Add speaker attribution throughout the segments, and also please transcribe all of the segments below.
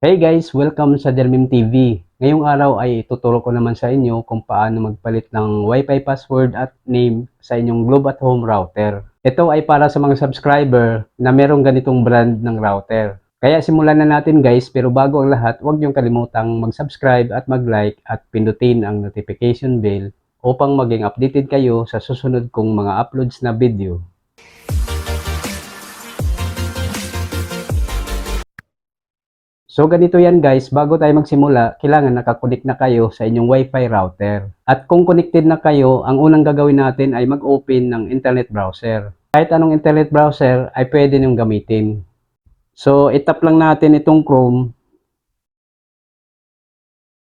Speaker 1: Hey guys, welcome sa Dermim TV. Ngayong araw ay tuturo ko naman sa inyo kung paano magpalit ng Wi-Fi password at name sa inyong Globe at Home router. Ito ay para sa mga subscriber na merong ganitong brand ng router. Kaya simulan na natin guys, pero bago ang lahat, huwag niyong kalimutang mag-subscribe at mag-like at pindutin ang notification bell upang maging updated kayo sa susunod kong mga uploads na video. So ganito yan guys, bago tayo magsimula, kailangan nakakonect na kayo sa inyong Wi-Fi router. At kung connected na kayo, ang unang gagawin natin ay mag-open ng internet browser. Kahit anong internet browser ay pwede niyong gamitin. So itap lang natin itong Chrome.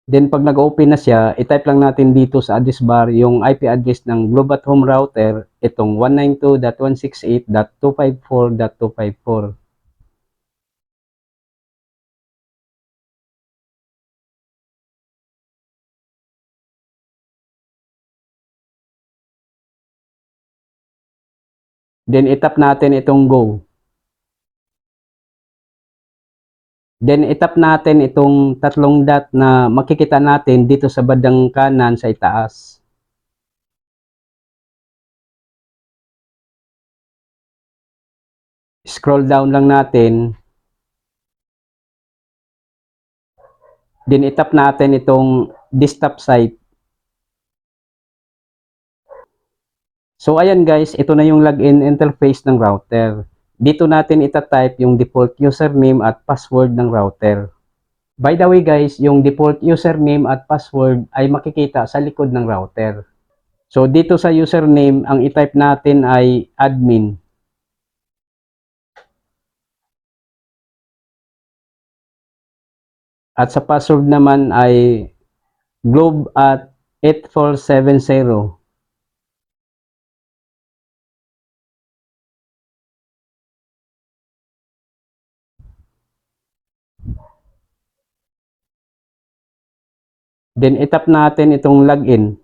Speaker 1: Then pag nag-open na siya, itype lang natin dito sa address bar yung IP address ng Globe at Home router, itong 192.168.254.254. Then itap natin itong go. Then itap natin itong tatlong dot na makikita natin dito sa bandang kanan sa itaas. Scroll down lang natin. Then itap natin itong desktop site. So ayan guys, ito na yung login interface ng router. Dito natin itatype yung default username at password ng router. By the way guys, yung default username at password ay makikita sa likod ng router. So dito sa username, ang itype natin ay admin. At sa password naman ay globe at 8470. Then itap natin itong login.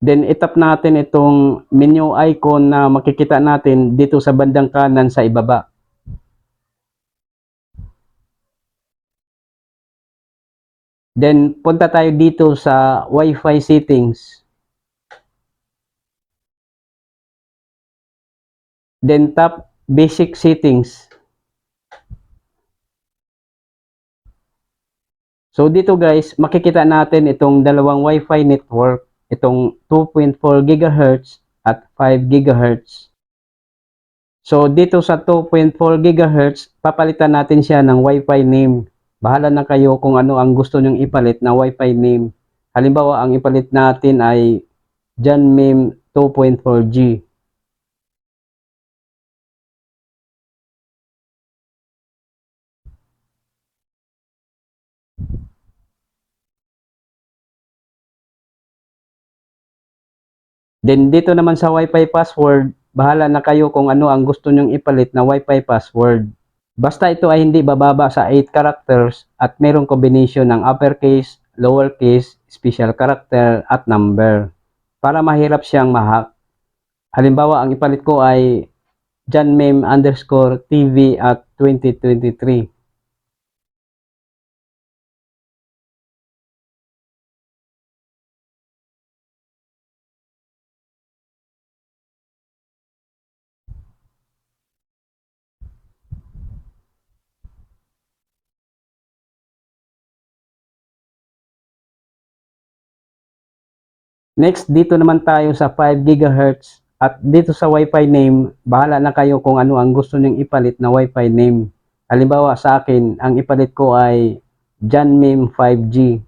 Speaker 1: Then itap natin itong menu icon na makikita natin dito sa bandang kanan sa ibaba. Then punta tayo dito sa Wi-Fi settings. Then tap basic settings. So dito guys, makikita natin itong dalawang Wi-Fi network, itong 2.4 GHz at 5 GHz. So dito sa 2.4 GHz, papalitan natin siya ng Wi-Fi name. Bahala na kayo kung ano ang gusto nyong ipalit na Wi-Fi name. Halimbawa, ang ipalit natin ay Janmem 2.4G. Then dito naman sa Wi-Fi password, bahala na kayo kung ano ang gusto nyong ipalit na Wi-Fi password. Basta ito ay hindi bababa sa 8 characters at mayroong combination ng uppercase, lowercase, special character at number para mahirap siyang ma-hack. Halimbawa, ang ipalit ko ay janmem_tv at 2023. Next, dito naman tayo sa 5 GHz at dito sa Wi-Fi name, bahala na kayo kung ano ang gusto nyong ipalit na Wi-Fi name. Halimbawa sa akin, ang ipalit ko ay Janmem 5G.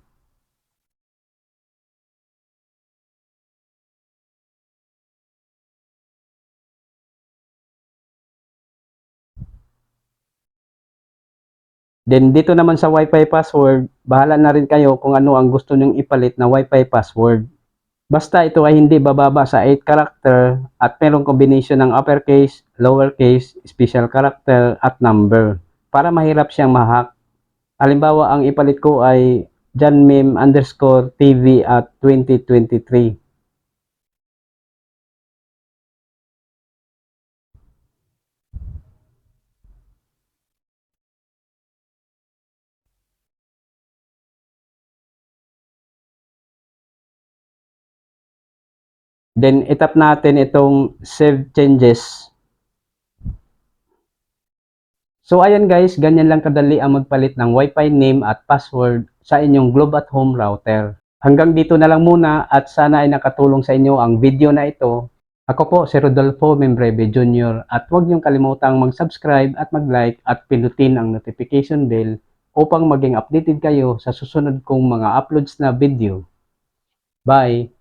Speaker 1: Then dito naman sa Wi-Fi password, bahala na rin kayo kung ano ang gusto nyong ipalit na Wi-Fi password. Basta ito ay hindi bababa sa 8 character at merong combination ng uppercase, lowercase, special character at number para mahirap siyang ma-hack. Halimbawa, ang ipalit ko ay janmem_tv at 2023. Then itap natin itong save changes. So ayan guys, ganyan lang kadali ang magpalit ng Wi-Fi name at password sa inyong Globe at Home router. Hanggang dito na lang muna at sana ay nakatulong sa inyo ang video na ito. Ako po si Rodolfo Membreve Jr. at huwag niyong kalimutang mag-subscribe at mag-like at pindutin ang notification bell upang maging updated kayo sa susunod kong mga uploads na video. Bye!